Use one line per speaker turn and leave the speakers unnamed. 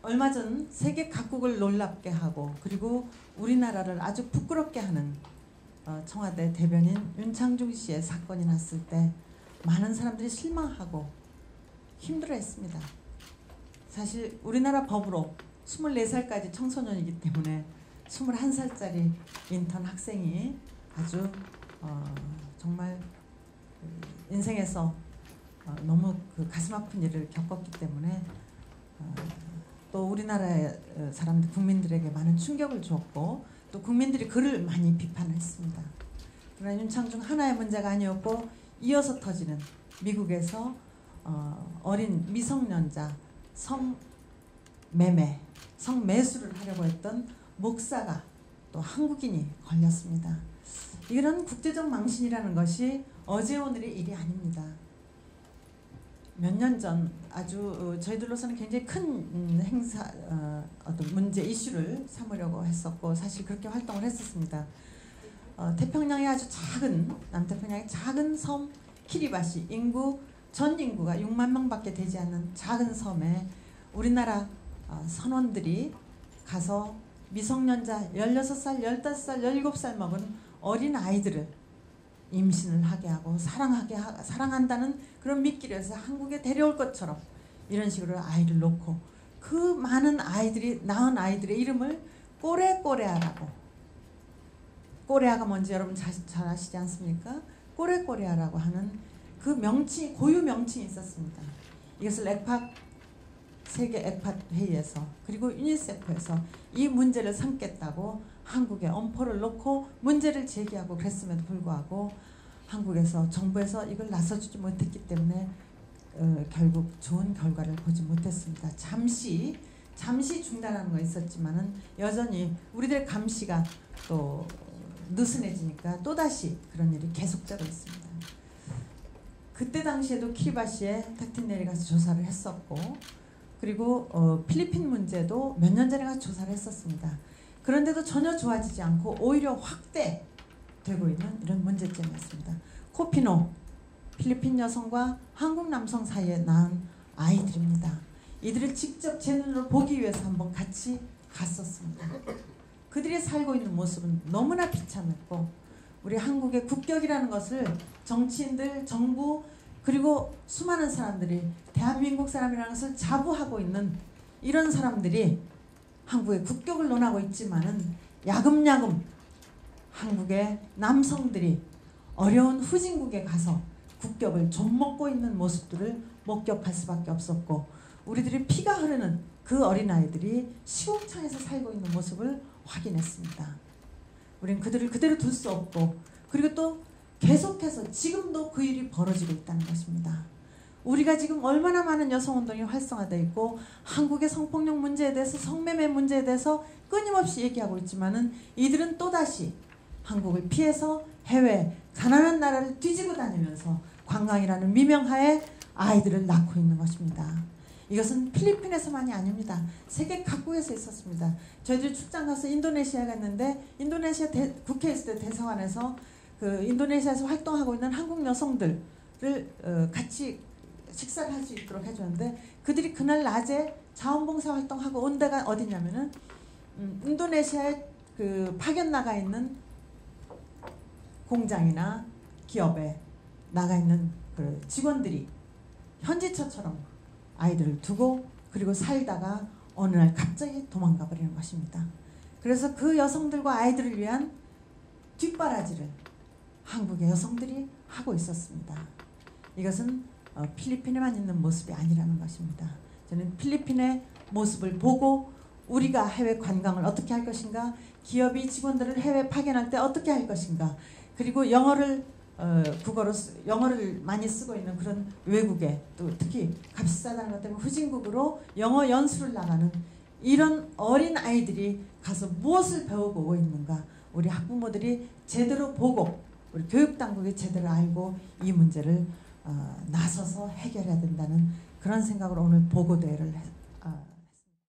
얼마 전 세계 각국을 놀랍게 하고 그리고 우리나라를 아주 부끄럽게 하는 청와대 대변인 윤창중 씨의 사건이 났을 때 많은 사람들이 실망하고 힘들어했습니다. 사실 우리나라 법으로 24살까지 청소년이기 때문에 21살짜리 인턴 학생이 아주 정말 인생에서 너무 그 가슴 아픈 일을 겪었기 때문에 또 우리나라의 사람들 국민들에게 많은 충격을 줬고 또 국민들이 그를 많이 비판했습니다. 그러나 윤창중 하나의 문제가 아니었고 이어서 터지는 미국에서 어린 미성년자 성매매, 성매수를 하려고 했던 목사가 또 한국인이 걸렸습니다. 이런 국제적 망신이라는 것이 어제 오늘의 일이 아닙니다. 몇 년 전 아주 저희들로서는 굉장히 큰 행사, 어떤 문제 이슈를 삼으려고 했었고 사실 그렇게 활동을 했었습니다. 태평양의 아주 작은 남태평양의 작은 섬 키리바시 전 인구가 6만 명밖에 되지 않는 작은 섬에 우리나라 선원들이 가서 미성년자 16살, 15살, 17살 먹은 어린 아이들을 임신을 하게 하고 사랑한다는 그런 미끼에서 한국에 데려올 것처럼 이런 식으로 아이를 놓고 그 많은 아이들이 낳은 아이들의 이름을 꼬레꼬레아라고, 꼬레아가 뭔지 여러분 잘 아시지 않습니까? 꼬레꼬레아라고 하는 그 명칭, 고유 명칭이 있었습니다. 이것을 세계 엑팟 회의에서 그리고 유니세프에서 이 문제를 삼겠다고 한국에 엄포를 놓고 문제를 제기하고 그랬음에도 불구하고 한국에서 정부에서 이걸 나서주지 못했기 때문에 결국 좋은 결과를 보지 못했습니다. 잠시 중단하는 거 있었지만은 여전히 우리들 감시가 또 느슨해지니까 또다시 그런 일이 계속되고 있습니다. 그때 당시에도 키리바시에 탁틴 내려가서 조사를 했었고 그리고 필리핀 문제도 몇 년 전에 가서 조사를 했었습니다. 그런데도 전혀 좋아지지 않고 오히려 확대되고 있는 이런 문제점이었습니다. 코피노, 필리핀 여성과 한국 남성 사이에 낳은 아이들입니다. 이들을 직접 제 눈으로 보기 위해서 한번 같이 갔었습니다. 그들이 살고 있는 모습은 너무나 비참했고 우리 한국의 국격이라는 것을 정치인들, 정부 그리고 수많은 사람들이 대한민국 사람이라는 것을 자부하고 있는 이런 사람들이 한국의 국격을 논하고 있지만은 야금야금 한국의 남성들이 어려운 후진국에 가서 국격을 좀먹고 있는 모습들을 목격할 수밖에 없었고 우리들이 피가 흐르는 그 어린아이들이 시궁창에서 살고 있는 모습을 확인했습니다. 우리는 그들을 그대로 둘 수 없고 그리고 또 계속해서 지금도 그 일이 벌어지고 있다는 것입니다. 우리가 지금 얼마나 많은 여성운동이 활성화되어 있고 한국의 성폭력 문제에 대해서 성매매 문제에 대해서 끊임없이 얘기하고 있지만은 이들은 또다시 한국을 피해서 해외 가난한 나라를 뒤지고 다니면서 관광이라는 미명하에 아이들을 낳고 있는 것입니다. 이것은 필리핀에서만이 아닙니다. 세계 각국에서 있었습니다. 저희들이 출장 가서 인도네시아에 갔는데 인도네시아 국회에 있을 때 대사관에서 그 인도네시아에서 활동하고 있는 한국 여성들을 같이 식사를 할 수 있도록 해줬는데 그들이 그날 낮에 자원봉사 활동하고 온 데가 어디냐면은 인도네시아에 그 파견 나가 있는 공장이나 기업에 나가 있는 그 직원들이 현지처처럼 아이들을 두고 그리고 살다가 어느 날 갑자기 도망가 버리는 것입니다. 그래서 그 여성들과 아이들을 위한 뒷바라지를 한국의 여성들이 하고 있었습니다. 이것은 필리핀에만 있는 모습이 아니라는 것입니다. 저는 필리핀의 모습을 보고 우리가 해외 관광을 어떻게 할 것인가, 기업이 직원들을 해외 파견할 때 어떻게 할 것인가, 그리고 영어를 많이 쓰고 있는 그런 외국에 또 특히 값이 싸다는 것 때문에 후진국으로 영어 연수를 나가는 이런 어린 아이들이 가서 무엇을 배우고 오고 있는가, 우리 학부모들이 제대로 보고 우리 교육당국이 제대로 알고 이 문제를 나서서 해결해야 된다는 그런 생각으로 오늘 보고대회를